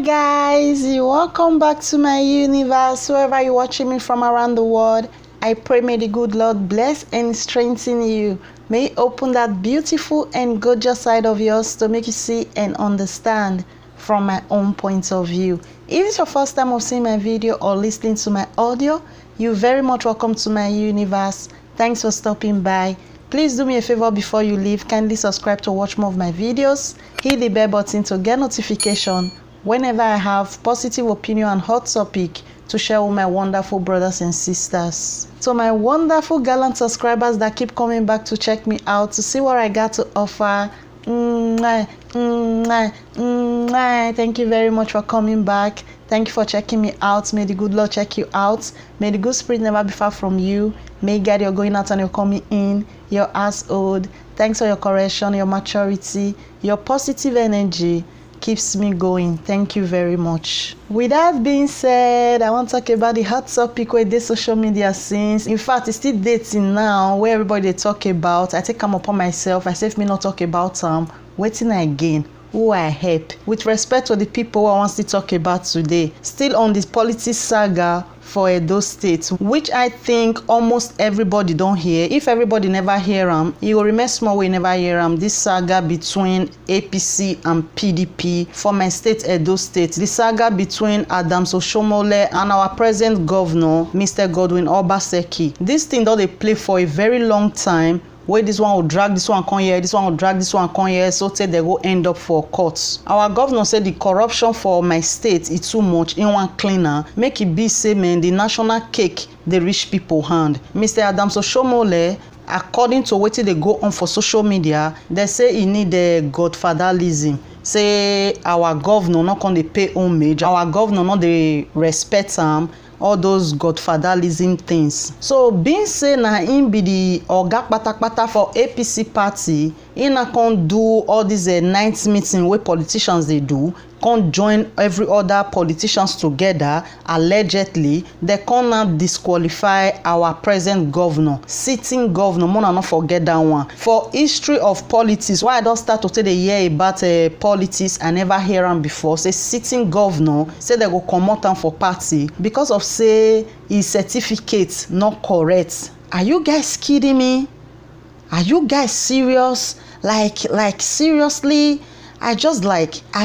guys, welcome back to my universe. Wherever you're watching me from around the world, I pray may the good Lord bless and strengthen you. May He open that beautiful and gorgeous side of yours to make you see and understand from my own point of view. If it's your first time of seeing my video or listening to my audio, you're very much welcome to my universe. Thanks for stopping by. Please do me a favor before you leave. Kindly subscribe to watch more of my videos. Hit the bell button to get notification whenever I have positive opinion and hot topic to share with my wonderful brothers and sisters. So my wonderful gallant subscribers that keep coming back to check me out to see what I got to offer, thank you very much for coming back. Thank you for checking me out. May the good Lord check you out. May the good spirit never be far from you. May God your going out and your coming in, your household. Thanks for your correction, your maturity, your positive energy keeps me going. Thank you very much. With that being said, I want to talk about the hot topic where the social media scenes. In fact, it's still dating now where everybody they talk about. I take them upon myself. I say if me not talk about waiting again. Who I help. With respect to the people who I want to talk about today, still on this politics saga for Edo State, which I think almost everybody don't hear. If everybody never hear them, it will remain small we never hear them. This saga between APC and PDP for my state, Edo State. The saga between Adams Oshiomhole and our present governor, Mr. Godwin Obaseki. This thing that they play for a very long time. Where this one will drag this one come here, this one will drag this one come here, so say they go end up for courts. Our governor said the corruption for my state is too much in one cleaner. Make it be say man the national cake the rich people hand. Mr. Adams Oshiomhole, according to what they go on for social media, they say he need a godfatherism. Say our governor not going to pay homage, our governor not they respect him. All those godfatherism things. So being say na him be the oga kpatakpata for APC party, he na can do all these night meeting where politicians they do, can't join every other politicians together. Allegedly, they cannot disqualify our present governor, sitting governor. Mona not forget that one. For history of politics, why I don't start to tell the year about politics, I never hear them before. Say sitting governor, say they go come out for party because of say his certificate not correct. Are you guys kidding me? Are you guys serious? Like seriously? I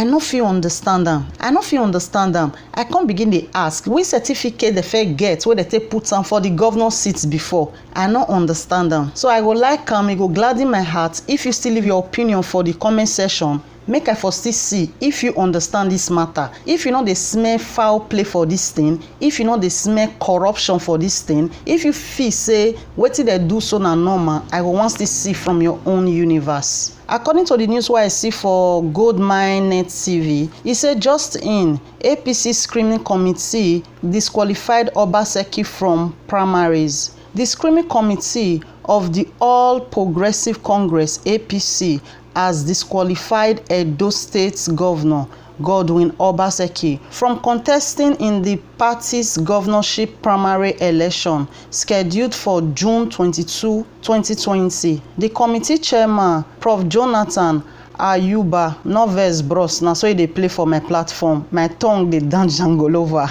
no feel understand them. I can't begin to ask which certificate the fair get where they take put some for the governor seats before. I not understand them. So I go like it go gladden my heart if you still leave your opinion for the comment section. Make I first see if you understand this matter. If you know they smell foul play for this thing, if you know they smell corruption for this thing, if you feel say what did they do so na normal, I will want to see from your own universe. According to the news what I see for Goldmine Net TV, it said just in APC screening committee disqualified Obaseki from primaries. The screening committee of the All Progressive Congress APC has disqualified Edo State's governor Godwin Obaseki from contesting in the party's governorship primary election scheduled for June 22, 2020. The committee chairman, Prof. Jonathan Ayuba, Noves Bros, na so they play for my platform. My tongue they dance jangle over.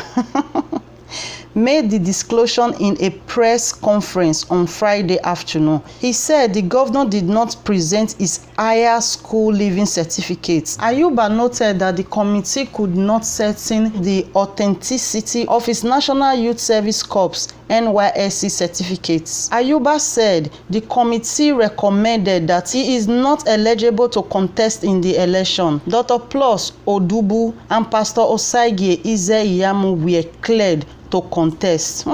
Made the disclosure in a press conference on Friday afternoon. He said the governor did not present his higher school leaving certificates. Ayuba noted that the committee could not certain the authenticity of his National Youth Service Corps NYSC certificates. Ayuba said the committee recommended that he is not eligible to contest in the election. Dr. Plus Odubu and Pastor Osagie Ize-Iyamu were cleared to contest.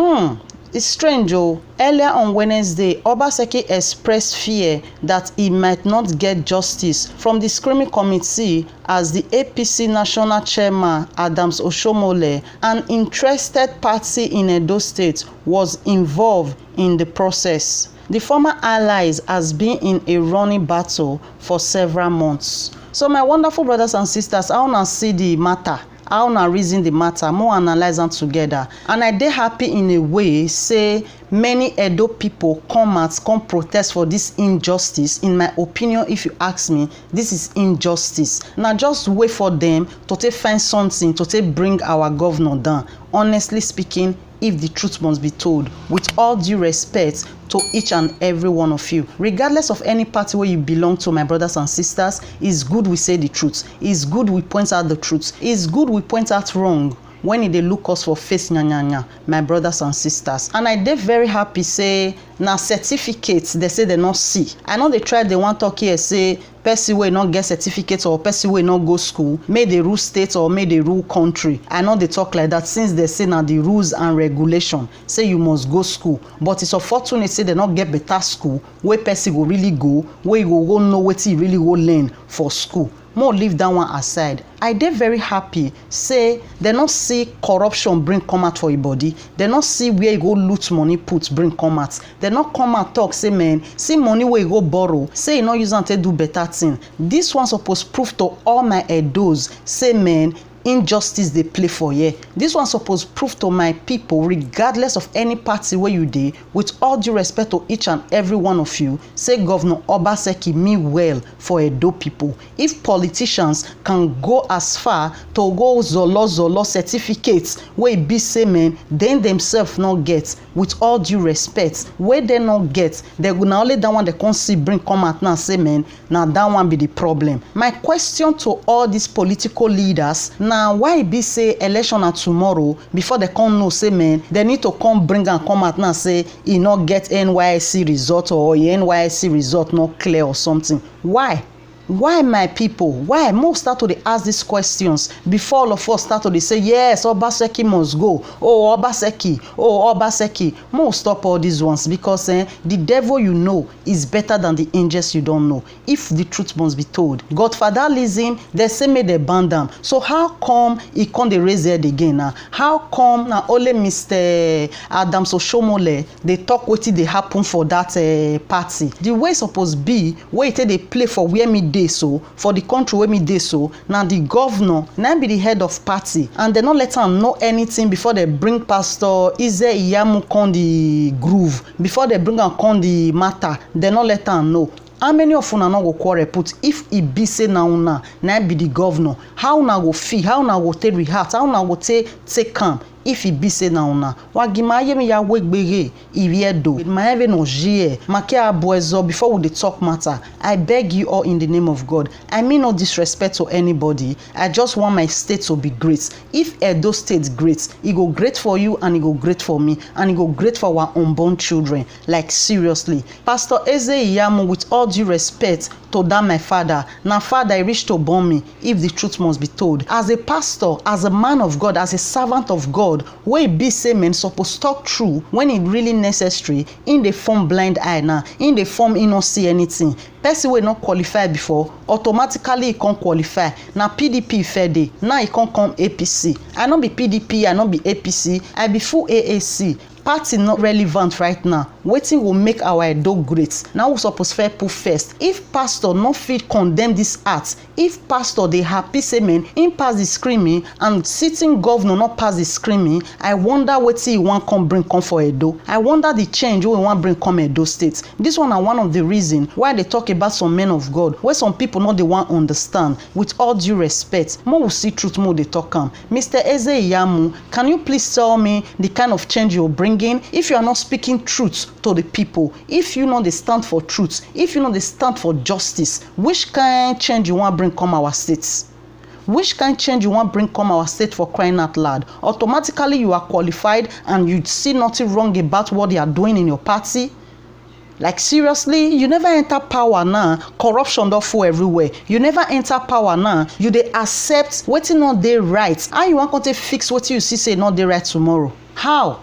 It's strange. Earlier on Wednesday, Obaseki expressed fear that he might not get justice from the screening committee as the APC national chairman Adams Oshiomhole, an interested party in Edo State, was involved in the process. The former allies has been in a running battle for several months. So my wonderful brothers and sisters, I want to see the matter. how na reason the matter, more analyze am together. And I dey happy in a way say many Edo people come protest for this injustice. In my opinion, if you ask me, this is injustice. Now just wait for them to take find something to take bring our governor down. Honestly speaking, if the truth must be told, with all due respect to each and every one of you, regardless of any party where you belong to, my brothers and sisters, it's good we say the truth. It's good we point out the truth. It's good we point out wrong when they look us for face nyanya, my brothers and sisters. And I dey very happy say na certificates they say they not see. I know they try, they want talk here say person wey not get certificates or person wey not go school may they rule state or may they rule country. I know they talk like that since they say now the rules and regulation say you must go school, but it's unfortunate say they not get better school where person go really go, where you go know what you really go learn for school. More leave that one aside. I dey very happy say they not see corruption bring come out for your body. They not see where you go loot money put bring come out. They not come and talk say man, see money where you go borrow, say you not use am to do better thing. This one supposed prove to all my Edos say man, injustice they play for here. This one supposed prove to my people, regardless of any party where you dey, with all due respect to each and every one of you, say Governor Obaseki mean well for Edo people. If politicians can go as far to go zolo certificates where it be say men, then themselves not get, with all due respect, where they not get, they go now only that one they can't see bring come out now say men, now that one be the problem. My question to all these political leaders, now why be say election are tomorrow before they come know say men, they need to come bring and come out now say he not get NYSC result or NYSC result not clear or something. Why my people? Why? Most start to ask these questions before all of us start to say yes, Obaseki must go. Oh Obaseki. Most stop all these ones because the devil you know is better than the angels you don't know. If the truth must be told, Godfatherism, they say may they ban them. So how come he can't raise head again now? How come now only Mr. Adams Oshomole they talk what they happen for that party? The way supposed be where they play for where me so for the country where me dey so now the governor now be the head of party and they not let them know anything before they bring Pastor Ize Iyamu con the groove, before they bring am con the matter, they not let them know. How many of una no go quarrel put if e be say na una na be the governor? How una go feel? How una go take react? How una go take calm? If it be say na una wagimaye mi ya wegbere iviedo my even no jie makia boezo before we dey talk matter. I beg you all in the name of God, I mean no disrespect to anybody, I just want my state to be great. If Edo state great, it go great for you and it go great for me and it go great for our unborn children. Like seriously, Pastor Eze Iyamu, with all due respect to that my father, now father I reached to born me if the truth must be told. As a pastor, as a man of God, as a servant of God, where be say men supposed to talk true when it really necessary, in the form blind eye now, in the form he not see anything. Person will not qualify before, automatically he can't qualify. Now PDP fair day, now he can't come APC. I not be PDP, I not be APC, I be full AAC. Party not relevant right now. Waiting will make our Edo great. Now we suppose fair put first. If pastor not fit condemn this act, if pastor they happy say men in pass the screaming and sitting governor not pass the screaming, I wonder what he want come bring come for Edo. I wonder the change we want bring come Edo state. This one are one of the reasons why they talk about some men of God, where some people not they want understand. With all due respect, more will see truth, more they talk am. Mr. Eze Iyamu, can you please tell me the kind of change you'll bring in? If you are not speaking truth to the people, if you know they stand for truth, if you know they stand for justice, which kind of change you want to bring come our states? Which kind of change you want to bring come our state for crying out loud? Automatically you are qualified and you see nothing wrong about what they are doing in your party? Like seriously, you never enter power now, corruption don't fall everywhere. You never enter power now, you they accept what's not they right. How you want to fix what you see say not they right tomorrow? How?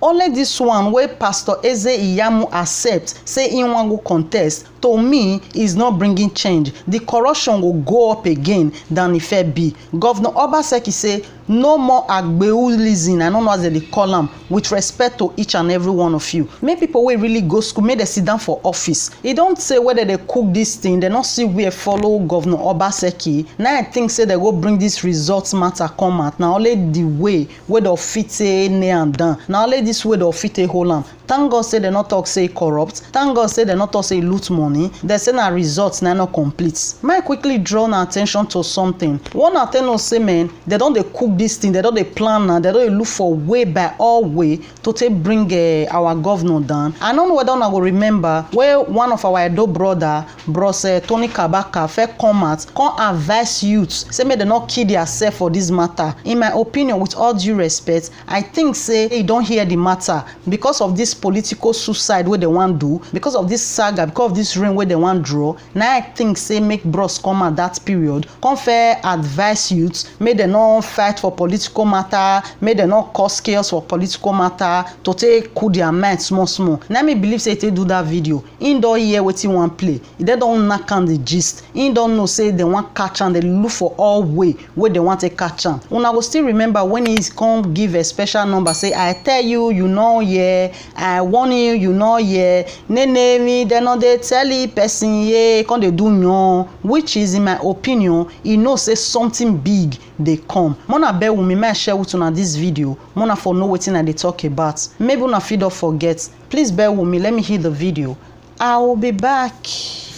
Only this one where Pastor Eze Iyamu accept say he want go contest, to me is not bringing change. The corruption will go up again than if it be. Governor Obaseki say No more agbeulism, I don't know as they call them, with respect to each and every one of you. Make people wey really go school, make they sit down for office. E don't say whether they cook this thing, they not see where follow Governor Obaseki. Now I think say they go bring this results matter come out. Now only the way where they fit near and down. Now only this way they fit hold am. Thank God say they not talk say corrupt. Thank God say they not talk say loot money. They say na results na not complete. May I quickly draw na attention to something. One I tell us say man, they don't they cook this thing, they don't they plan now, they don't they look for way by all way to take bring our governor down. I don't know whether I go remember where one of our Edo brother, Bros Tony Kabaka, fair come out, come advise youths, say may they not kill themselves for this matter. In my opinion, with all due respect, I think say they don't hear the matter because of this political suicide where they want do, because of this saga, because of this rain where they want draw. Now I think say make bros come at that period, come fair advise youths, may they not fight for political matter, may they not cause chaos for political matter, to take cool their mind small. Now me believe say they do that video. In don't hear what you want play. They don't knock on the gist. In don't know say they want catch and they look for all way where they want to catch on. Una go still remember when he come give a special number, say I tell you, you know, yeah, I warn you, you know, yeah, nene me, they know they tell the person, yeah, can they do no, which is in my opinion, you know, say something big they come. Mona bear with me, may share with you on this video. Mona for know what they talk about. Maybe una feed up forget. Please bear with me. Let me hear the video. I will be back.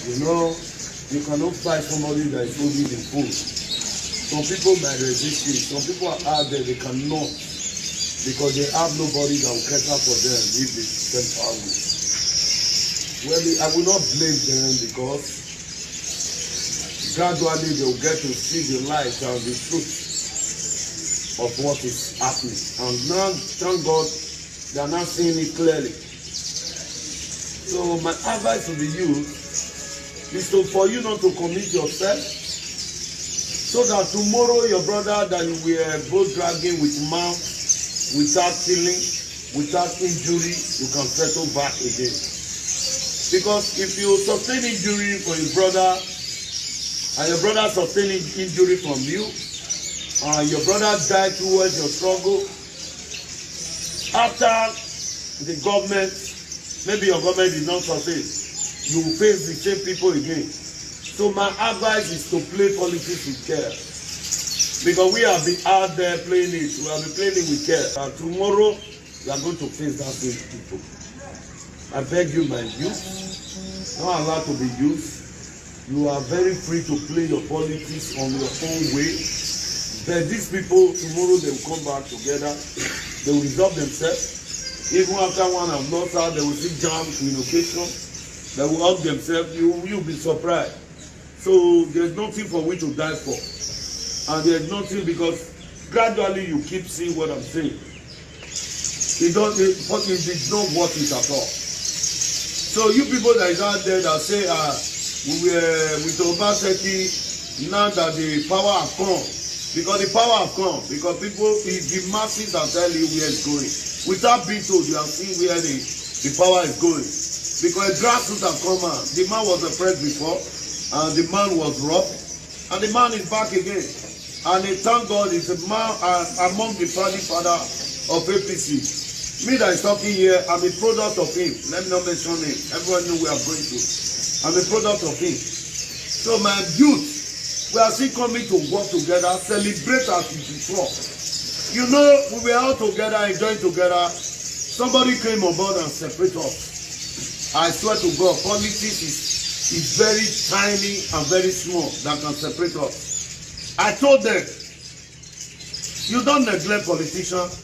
You know, you cannot fight somebody that is holding the food. Some people might resist it. Some people are out there, they cannot, because they have nobody that will cater for them if they spend power. Well, I will not blame them, because gradually they will get to see the light and the truth of what is happening. And now, thank God, they are not seeing it clearly. So my advice to the youth is for you not to commit yourself, so that tomorrow your brother that you were both dragging with mouth, without killing, without injury, you can settle back again. Because if you sustain injury for your brother, and your brother sustain injury from you, and your brother died towards your struggle, after the government, maybe your government did not sustain, you will face the same people again. So my advice is to play politics with care. Because we have been out there playing it, we have been playing it with care. And tomorrow, we are going to face that same people. I beg you, my youth, not allowed to be youth. You are very free to play your politics on your own way. But these people, tomorrow they will come back together, they will resolve themselves. Even after one have lost out, they will see jam communication, they will hug themselves, you'll be surprised. So there's nothing for which to die for. And there's nothing, because gradually you keep seeing what I'm saying. It's not worth it at all. So you people that is out there that say, we were with Obaseki, now that the power has come, because the power has come, because people, the masses are telling you where it's going. Without being told, you have seen where the power is going. Because a grassroots has come out. The man was oppressed before, and the man was robbed, and the man is back again. And thank God is a man among the founding father of APC. Me that is talking here, I'm a product of him. Let me not mention him. Everyone knows we are going to. I'm a product of him. So my youth, we are still coming to work together, celebrate as before. You know, we were all together, enjoying together. Somebody came on board and separated us. I swear to God, politics is very tiny and very small that can separate us. I told them, you don't neglect politicians,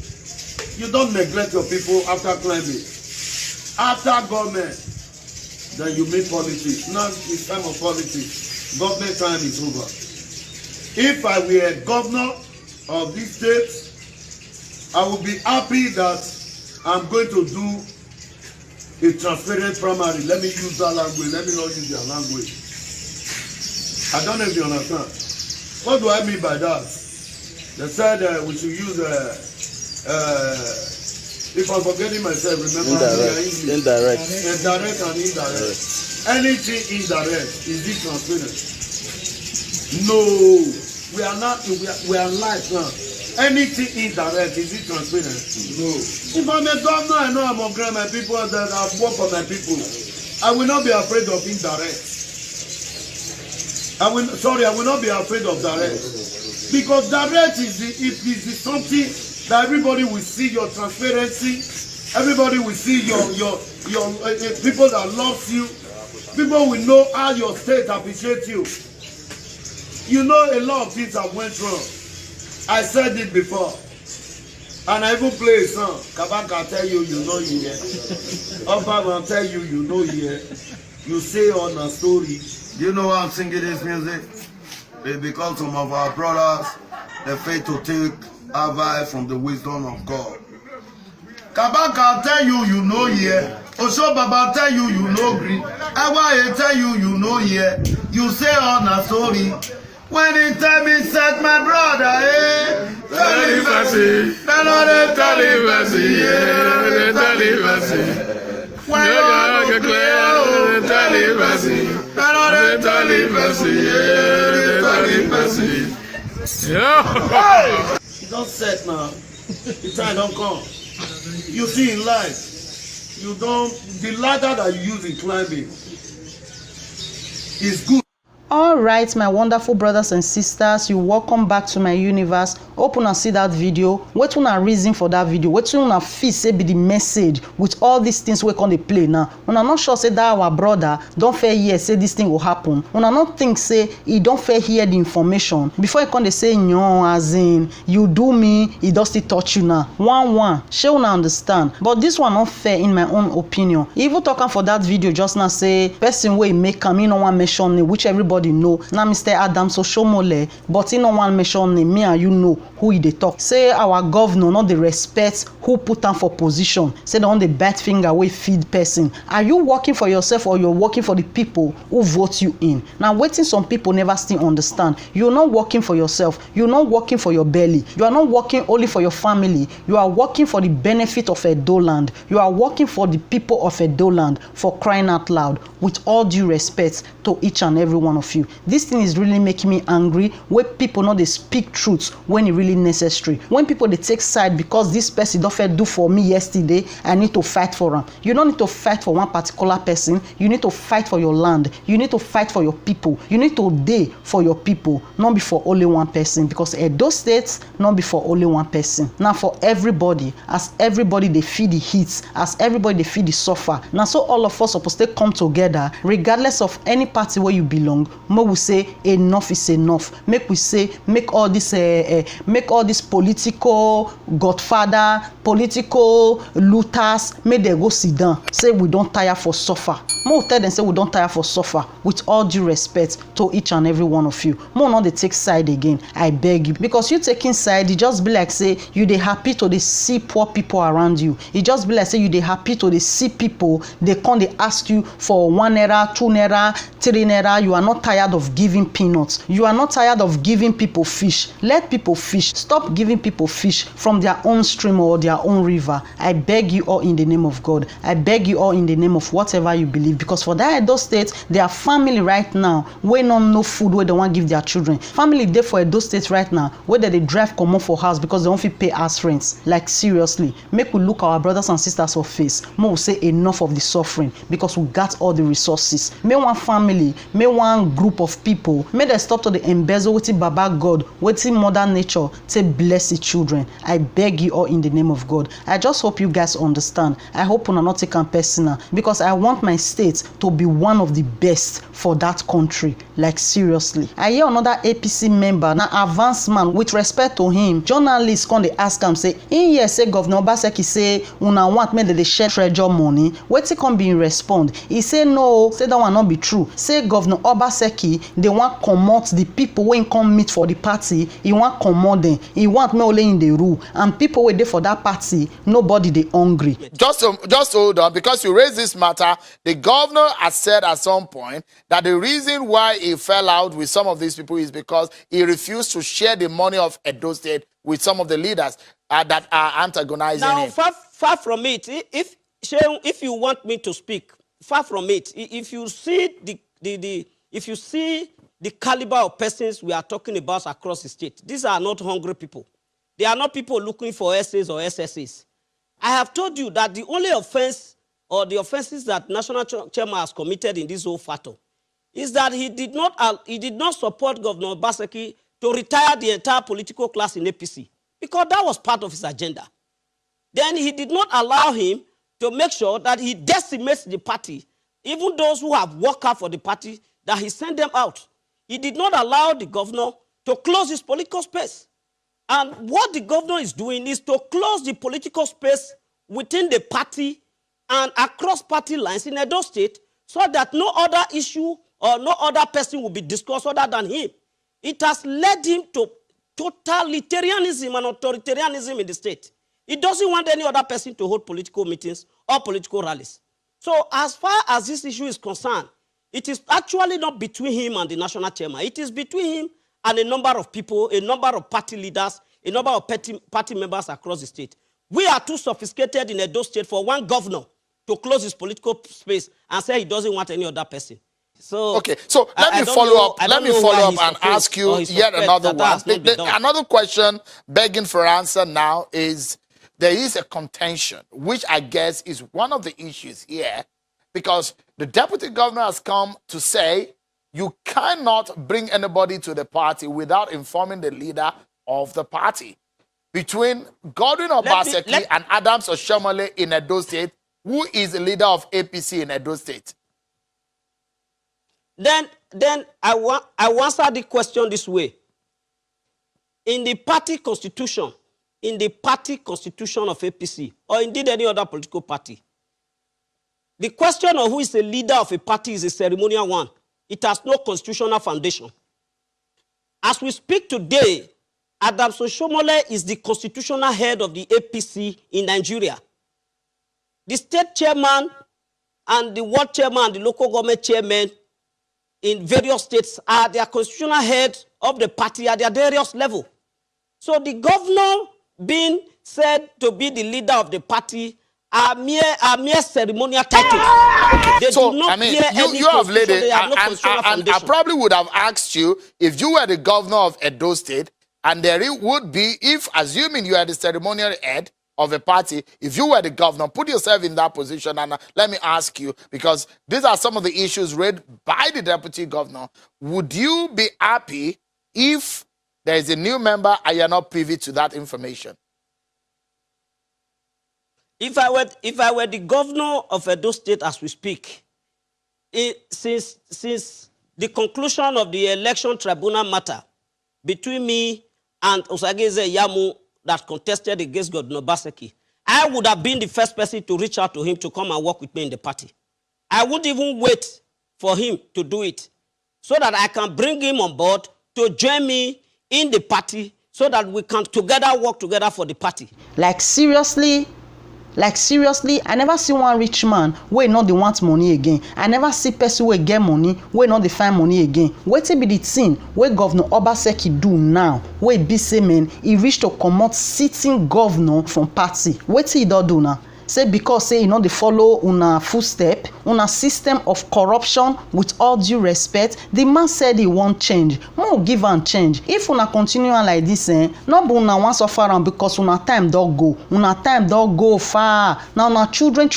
you don't neglect your people after climbing. After government, then you make politics. Now it's time of politics. Government time is over. If I were a governor of this state, I would be happy that I'm going to do a transparent primary. Let me use that language. Let me not use their language. I don't know if you understand. What do I mean by that? They said we should use, if I'm forgetting myself, remember indirect and indirect. Anything indirect is it transparent? No, we are not. We are live now. anything indirect, is it transparent? No. If I'm a governor, I know I'm upgrading my people, that I work for my people. I will not be afraid of indirect. I will not be afraid of direct. Because direct is something that everybody will see your transparency. Everybody will see your people that loves you. People will know how your state appreciates you. You know a lot of things have went wrong. I said it before. And I even play a song. Kabaka tell you, you know here. Obama tell you, you know here. You say on a story. You know why I'm singing this music? It's because some of our brothers, they fail to take advice from the wisdom of God. Kabaka tell you, you know here. Osho Baba tell you, you know green. Awaye tell you, you know here. You say on a story. When he tell me, said my brother, eh? Tell him mercy. Tell him mercy, yeah. Tell him mercy. When you're clear, tell him mercy. Tell him mercy, yeah. Tell him mercy. Yeah. He don't set now. The time don't come. You see in life, you don't, the ladder that you use in climbing is good. All right, my wonderful brothers and sisters, you welcome back to my universe. Open and see that video. What una reason for that video? What una feel say be the message with all these things we can play now? Una not sure say that our brother don't fair hear say this thing will happen. Una not think say he don't fair hear the information before he can they say no, as in you do me, he does still touch you now. One. She una understand, but this one not fair in my own opinion. Even talking for that video just now say person way make come in no one mention name, which everybody know. Now Mr. Adam Soshomole, but in no one mention name, me and you know who they talk. Say our governor not the respect who put am for position. Say they on the bad finger way feed person. Are you working for yourself or you're working for the people who vote you in? Now waiting some people never still understand. You're not working for yourself. You're not working for your belly. You are not working only for your family. You are working for the benefit of Edo land. You are working for the people of Edo land, for crying out loud. With all due respect to each and every one of you. This thing is really making me angry when people know they speak truth when it really necessary. When people they take side because this person don't fair do for me yesterday, I need to fight for them. You don't need to fight for one particular person. You need to fight for your land. You need to fight for your people. You need to day for your people, not be for only one person, because Edo states not be for only one person. Now for everybody, as everybody they feel the heat, as everybody they feel the suffer. Now so all of us supposed to come together regardless of any party where you belong. More we say enough is enough. Make we say make all this political godfather, political looters, make they go sit down. Say we don't tire for suffer. More tell them say we don't tire for suffer. With all due respect to each and every one of you. More not they take side again. I beg you, because you taking side, you just be like say you they happy to they see poor people around you. It just be like say you they happy to they see people they come they ask you for 1 naira, 2 naira, 3 naira. You are not tired of giving peanuts. You are not tired of giving people fish. Let people fish. Stop giving people fish from their own stream or their own river. I beg you all in the name of God. I beg you all in the name of whatever you believe, because for that Edo state, their family right now wey no food where they want give their children. Family there for Edo state right now where they drive come up for house because they don't fit pay house rents. Like seriously, make we look our brothers and sisters for face. More say enough of the suffering, because we got all the resources. May one family, may one group of people, may they stop to the embezzle with Baba God, with mother nature to bless the children. I beg you all in the name of God. I just hope you guys understand. I hope you are not taking personal, because I want my state to be one of the best for that country. Like seriously. I hear another APC member, now advanced man, with respect to him, journalists come they ask him, say, in here say Governor Obaseki say, una want me that they share treasure money. Wetin come be in respond? He say no, say that one not be true. Say Governor Obaseki, they want comot the people when come meet for the party, he want comot them. He want me only in the rule, and people wait there for that party, nobody they hungry. Just hold on, because you raised this matter. The governor has said at some point that the reason why he fell out with some of these people is because he refused to share the money of Edo State with some of the leaders that are antagonizing him. Now, far from it, if you want me to speak, far from it, if you see the caliber of persons we are talking about across the state, these are not hungry people. They are not people looking for SAs or SSAs. I have told you that the only offense or the offenses that National Chairman has committed in this whole factor is that he did not support Governor Obaseki to retire the entire political class in APC, because that was part of his agenda. Then he did not allow him to make sure that he decimates the party, even those who have worked hard for the party, that he sent them out. He did not allow the governor to close his political space. And what the governor is doing is to close the political space within the party and across party lines in Edo State, so that no other issue or no other person will be discussed other than him. It has led him to totalitarianism and authoritarianism in the state. He doesn't want any other person to hold political meetings or political rallies. So as far as this issue is concerned, it is actually not between him and the national chairman. It is between him and a number of people, a number of party leaders, a number of party members across the state. We are too sophisticated in Edo State for one governor to close his political space and say he doesn't want any other person. So okay, so let me follow up. Let me follow up and ask you yet another one. Another question begging for answer now is, there is a contention, which I guess is one of the issues here, because the deputy governor has come to say you cannot bring anybody to the party without informing the leader of the party. Between Godwin Obaseki and Adams Oshiomhole in Edo State, who is the leader of APC in Edo State? Then I will answer the question this way. In the party constitution of APC, or indeed any other political party, the question of who is the leader of a party is a ceremonial one. It has no constitutional foundation. As we speak today, Adams Oshiomhole is the constitutional head of the APC in Nigeria. The state chairman and the ward chairman and the local government chairman in various states are their constitutional head of the party at their various level. So the governor being said to be the leader of the party are mere ceremonial titles. Okay, they so do not I mean, you have laid it, and I probably would have asked you, if you were the governor of Edo State, and there it would be, if assuming you are the ceremonial head of a party, if you were the governor, put yourself in that position, and let me ask you, because these are some of the issues raised by the deputy governor, would you be happy if there is a new member and you're not privy to that information? If I were the governor of Edo State as we speak, since the conclusion of the election tribunal matter between me and Osageze Yamu that contested against Governor Obaseki, I would have been the first person to reach out to him to come and work with me in the party. I wouldn't even wait for him to do it, so that I can bring him on board to join me in the party, so that we can together work together for the party. Like seriously, I never see one rich man wey no dey want money again. I never see person wey get money wey no dey find money again. Wetin be the thing wey Governor Obaseki do now wey be say man he reach to comot sitting governor from party? Wetin he don do now? Say because say you know they follow una footstep, una system of corruption. With all due respect, the man said he want change. More give am change. If una continue like this, no be una wan suffer am, because una time don go. Una time don go far. Now una children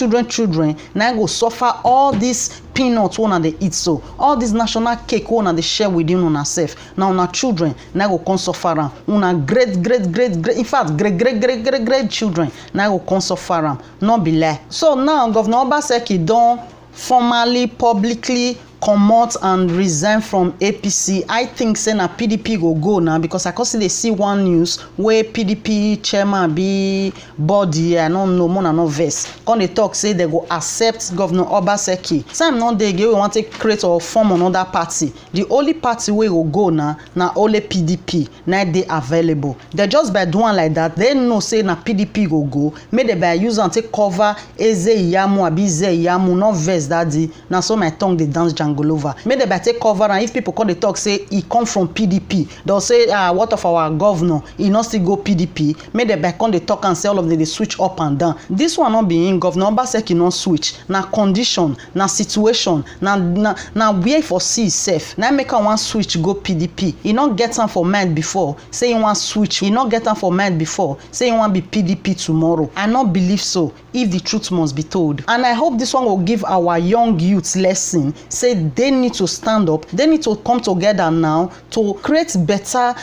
now go suffer all this peanuts wey una dey eat, so all this national cake wey una dey share within una sef. Now una children now go come suffer am. Una great in fact great children now go come suffer am. No be lie. So now Governor Obaseki don formally publicly comot and resign from APC. I think say na PDP go now, because I constantly see one news where PDP chairman be body, I don't know, more no verse. Come they talk say they go accept Governor Obaseki. Time not they we want to create or form another party. The only party we will go now na only PDP. Now they available. They just by doing like that, they know say na PDP go. May they by use and take cover Eze Iyamu abi Ze Iyamu, no verse daddy. Now so my tongue they dance jungle. Golova. Make dem take cover, and if people come dey talk say e come from PDP, they'll say what of our governor, e no still go PDP. Make dem come dey talk and say all of them dey switch up and down. This one not be in governor Obaseki no switch. Na condition, na situation, na where for see itself. Na make am wan switch go PDP. E no get am for mind before say e wan switch. E no get am for mind before say e wan be PDP tomorrow. I no believe so, if the truth must be told. And I hope this one will give our young youth lesson. Say they need to stand up. They need to come together now to create better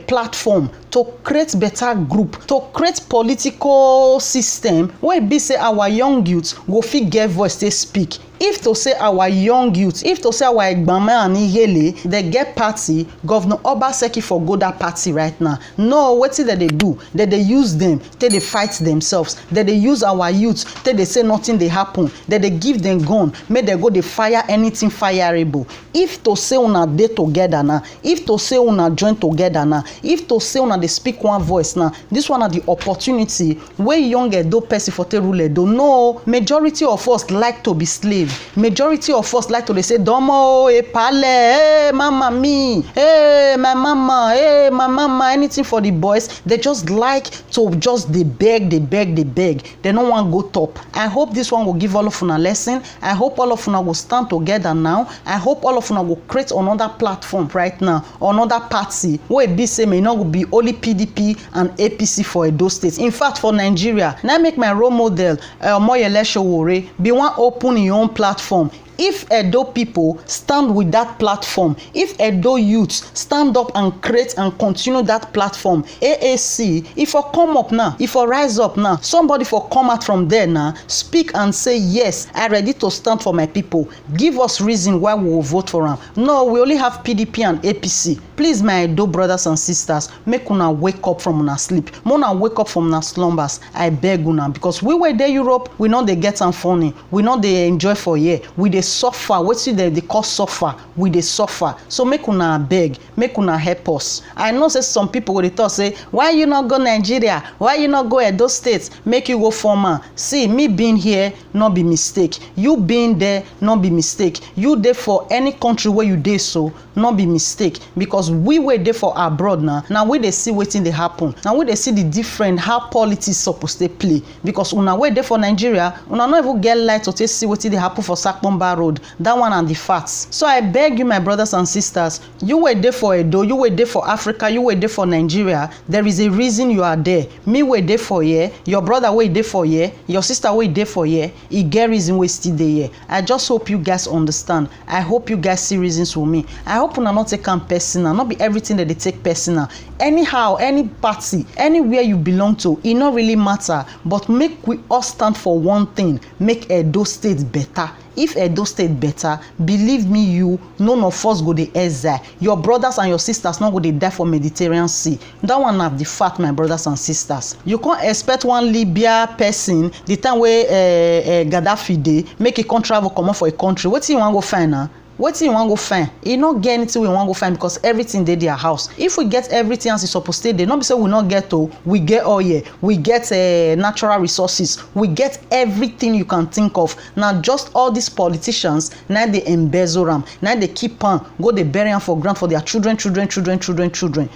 platform, to create better group, to create political system where be say our young youth go fit get voice to speak. If to say our young youth, if to say our Egbame and Ihele, they get party, Governor Obaseki for go that party right now. No, what did they do? They use them, they fight themselves. They use our youth, they say nothing they happen. They give them gun, may they go they fire anything fireable. If to say una dey together now, if to say una join together now, if to say una they speak one voice now, this one are the opportunity where young Edo person for te rule Edo. No, majority of us like to be slave. Majority of us like to they say domo pale, hey mama me, hey my mama, anything for the boys. They just like to just they beg. They don't want to go top. I hope this one will give all of una lesson. I hope all of una will stand together now. I hope all of una will create another platform right now, another party where it be say may not be only PDP and APC for Edo State. In fact, for Nigeria, now make my role model Moyele Sowore be one open your own platform. If Edo people stand with that platform, if Edo youth stand up and create and continue that platform, AAC, if I come up now, if I rise up now, somebody for come out from there now, speak and say, yes, I ready to stand for my people. Give us reason why we will vote for them. No, we only have PDP and APC. Please, my Edo brothers and sisters, make una wake up from una sleep. Una wake up from una slumbers. I beg una, because we were there Europe, we know they get some funny. We know they enjoy for year. We they suffer. What's it they call suffer? We they suffer. So make una beg, make una help us. I know say some people will talk say, why you not go Nigeria? Why you not go Edo State? Make you go former. See, me being here, not be mistake. You being there, not be mistake. You there for any country where you there so, not be mistake. Because we were there for abroad now. Now we they see waiting they happen. Now we they see the different how politics supposed to play. Because una we there for Nigeria, una not even get light to see waiting they happen for Sakpomba Road. That one and the facts. So I beg you, my brothers and sisters, you were there for Edo, you were there for Africa, you were there for Nigeria. There is a reason you are there. Me were there for here, your brother were there for here, your sister were there for here. It get reason we still there here. I just hope you guys understand. I hope you guys see reasons for me. I hope una not take am personal, not be everything that they take personal. Anyhow, any party, anywhere you belong to, it not really matter. But make we all stand for one thing, make Edo State better. If Edo State better, believe me, you, none of us go the exile. Your brothers and your sisters not go they die for Mediterranean Sea. That one have the fact, my brothers and sisters. You can't expect one Libya person the time where Gaddafi dey make a country travel come for a country. What do you want to go find now? What do you want to go find? You not get anything we want to go find because everything they their house. If we get everything as it's supposed to, they not be say we not get to. We get oil, we get natural resources, we get everything you can think of. Now just all these politicians now they embezzle them. Now they keep on go they bury them for grant for their children.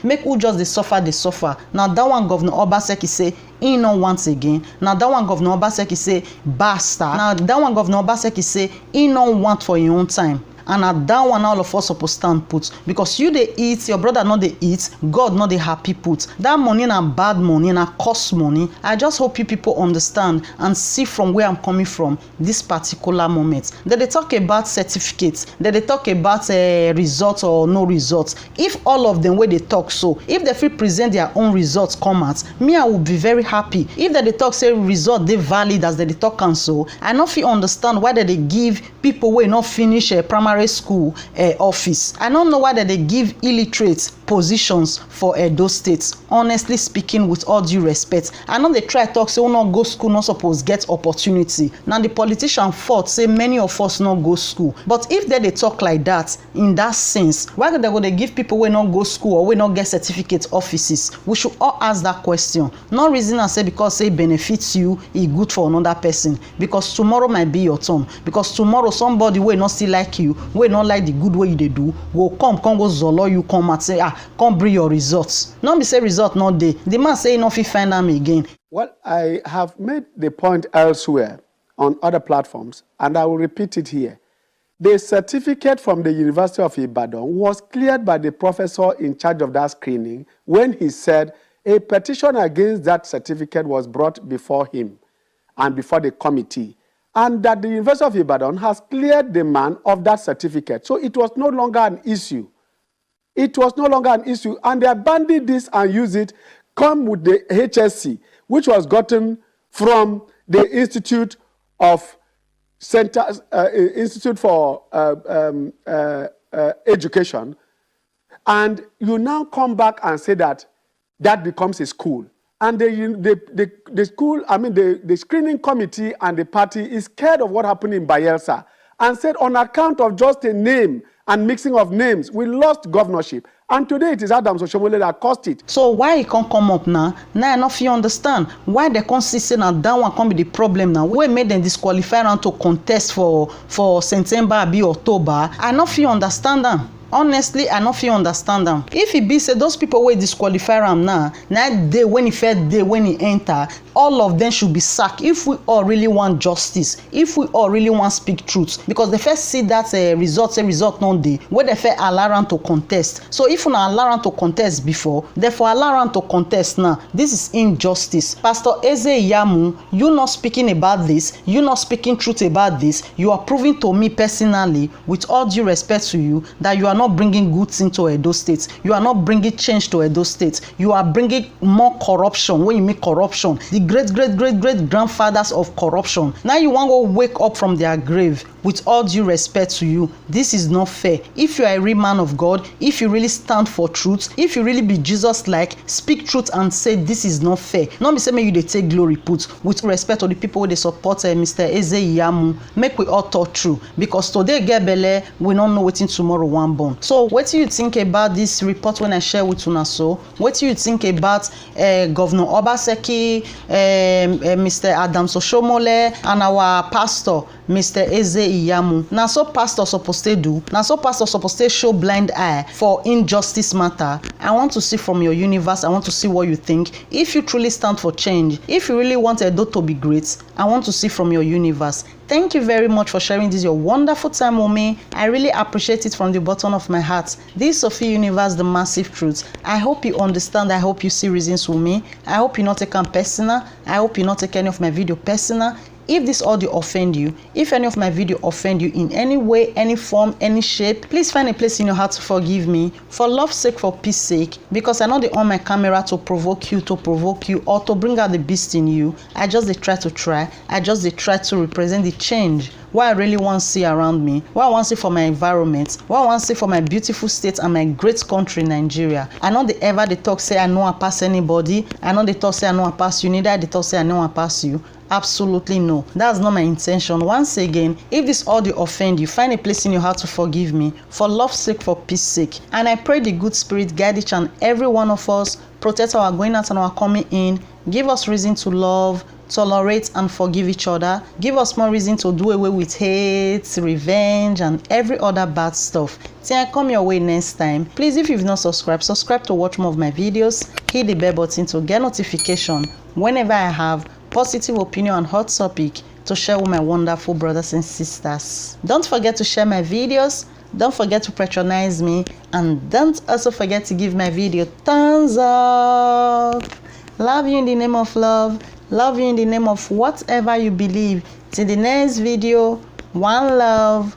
Make who just they suffer. Now that one Governor Obaseki say he no once again. Now that one Governor Obaseki say basta. Now that one Governor Obaseki say he no want for your own time. And at that one all of us supposed stand put because you they eat, your brother not they eat, God not they happy put. That money na bad money, na cost money. I just hope you people understand and see from where I'm coming from this particular moment. That they talk about certificates, that they talk about results or no results. If all of them where they talk so, if they feel present their own results come out, me I will be very happy. If they talk say result they valid as they talk and so, I not feel understand why they give people who not finish primary primary school office. I don't know why they give illiterate positions for Edo State. Honestly speaking, with all due respect, I know they try talk say we not go school, not supposed get opportunity. Now the politician fought say many of us not go school. But if they talk like that in that sense, why they go they give people we not go school or we not get certificate offices? We should all ask that question. No reason I say because say benefits you, it good for another person. Because tomorrow might be your turn. Because tomorrow somebody will not still like you, will not like the good way they do, will come go zolo you come and say come bring your results. Not be say result not dey. The man say no fit find am again. Well, I have made the point elsewhere on other platforms, and I will repeat it here. The certificate from the University of Ibadan was cleared by the professor in charge of that screening when he said a petition against that certificate was brought before him and before the committee, and that the University of Ibadan has cleared the man of that certificate. So it was no longer an issue. It was no longer an issue, and they abandoned this and used it, come with the HSC, which was gotten from the Institute of Institute for Education, and you now come back and say that that becomes a school. And the school, I mean the screening committee and the party is scared of what happened in Bayelsa and said on account of just a name and mixing of names, we lost governorship. And today it is Adams Oshomole that caused it. So why it can't come up now? Now I not feel understand why they can't see now that one can't be the problem now. We made them disqualify and to contest for September be October. I not feel understand them. Honestly, I not feel understand them. If it be say those people will disqualify them now day when he fed day when he enter, all of them should be sacked. If we all really want justice, if we all really want speak truth, because they first see that result not day where they first allow them to contest. So if you not allow them to contest before, therefore allow them to contest now. This is injustice. Pastor Eze Iyamu, you not speaking about this, you not speaking truth about this. You are proving to me personally, with all due respect to you, that you are not bringing goods into Edo State. You are not bringing change to Edo State. You are bringing more corruption. When you make corruption, the great grandfathers of corruption, now you want to wake up from their grave. With all due respect to you, this is not fair. If you are a real man of God, if you really stand for truth, if you really be Jesus-like, speak truth and say this is not fair. Not be say make you dey take glory put. With respect to the people who they support Mr. Eze Iyamu, make we all talk true. Because today get belle, we don't know wetin tomorrow one born. So what do you think about this report when I share with una so? What do you think about Governor Obaseki, Mr. Adams Oshomole, and our pastor, Mr. Eze Iyamu? Now so pastor supposed to do, now so pastor supposed to show blind eye for injustice matter. I want to see from your universe, I want to see what you think. If you truly stand for change, if you really want Edo to be great, I want to see from your universe. Thank you very much for sharing this your wonderful time with me. I really appreciate it from the bottom of my heart. This is Sophie Universe, the massive truth. I hope you understand. I hope you see reasons with me. I hope you not take them personal. I hope you not take any of my video personal. If this audio offend you, if any of my video offend you in any way, any form, any shape, please find a place in your heart to forgive me. For love's sake, for peace sake, because I know they on my camera to provoke you, or to bring out the beast in you. I just try. I just try to represent the change what I really want to see around me, what I want to see for my environment, what I want to see for my beautiful state and my great country, Nigeria. I know they ever they talk say I know I pass anybody. I know they talk say I know I pass you. Neither they talk say I know I pass you. Absolutely no. That's not my intention. Once again, if this audio offend you, find a place in your heart to forgive me. For love's sake, for peace sake. And I pray the good spirit guide each and every one of us, protect our going out and our coming in, give us reason to love, tolerate and forgive each other, give us more reason to do away with hate, revenge and every other bad stuff. Till I come your way next time, please, if you've not subscribed, subscribe to watch more of my videos, hit the bell button to get notification whenever I have positive opinion and hot topic to share with my wonderful brothers and sisters. Don't forget to share my videos, don't forget to patronize me, and don't also forget to give my video thumbs up. Love you in the name of love, love you in the name of whatever you believe. Till the next video, one love.